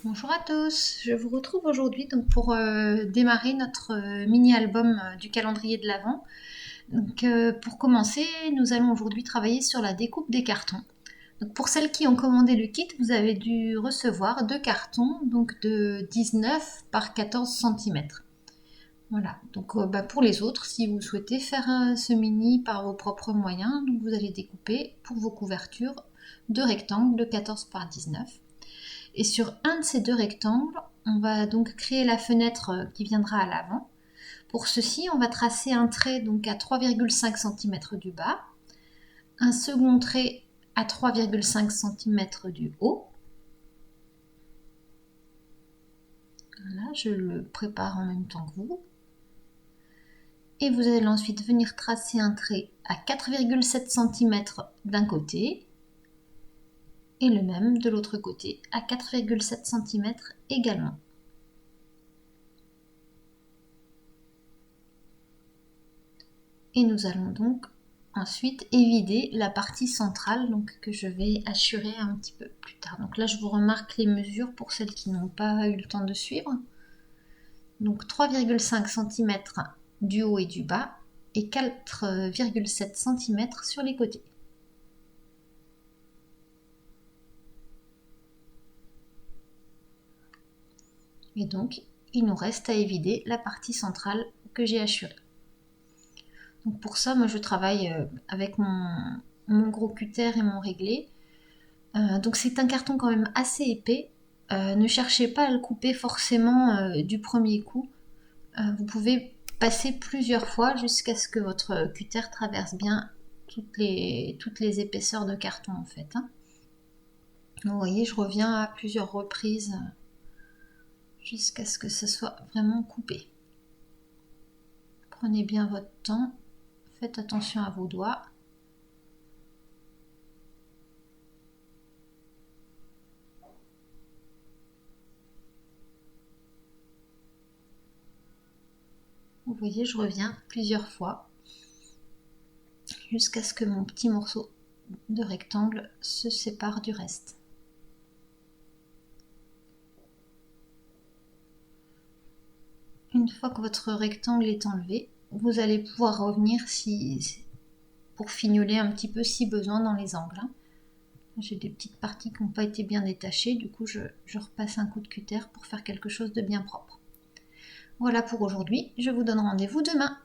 Bonjour à tous, je vous retrouve aujourd'hui pour démarrer notre mini-album du calendrier de l'Avent. Pour commencer, nous allons aujourd'hui travailler sur la découpe des cartons. Donc, pour celles qui ont commandé le kit, vous avez dû recevoir deux cartons de 19 par 14 cm. Voilà, pour les autres, si vous souhaitez faire ce mini par vos propres moyens, donc vous allez découper pour vos couvertures deux rectangles de 14 par 19. Et sur un de ces deux rectangles, on va donc créer la fenêtre qui viendra à l'avant. Pour ceci, on va tracer un trait donc à 3,5 cm du bas, un second trait à 3,5 cm du haut. Voilà, je le prépare en même temps que vous. Et vous allez ensuite venir tracer un trait à 4,7 cm d'un côté et le même de l'autre côté à 4,7 cm également. Et nous allons donc ensuite évider la partie centrale que je vais hachurer un petit peu plus tard. Donc là je vous remarque les mesures pour celles qui n'ont pas eu le temps de suivre. Donc 3,5 cm du haut et du bas et 4,7 cm sur les côtés. Et donc il nous reste à évider la partie centrale que j'ai hachurée. Donc pour ça, moi je travaille avec mon gros cutter et mon réglé. Donc c'est un carton quand même assez épais. Ne cherchez pas à le couper forcément du premier coup. Vous pouvez passer plusieurs fois jusqu'à ce que votre cutter traverse bien toutes les épaisseurs de carton en fait. Vous voyez, je reviens à plusieurs reprises jusqu'à ce que ce soit vraiment coupé. Prenez bien votre temps, faites attention à vos doigts. Vous voyez, je reviens plusieurs fois jusqu'à ce que mon petit morceau de rectangle se sépare du reste. Une fois que votre rectangle est enlevé, vous allez pouvoir revenir pour fignoler un petit peu si besoin dans les angles. J'ai des petites parties qui n'ont pas été bien détachées, du coup je repasse un coup de cutter pour faire quelque chose de bien propre. Voilà pour aujourd'hui, je vous donne rendez-vous demain.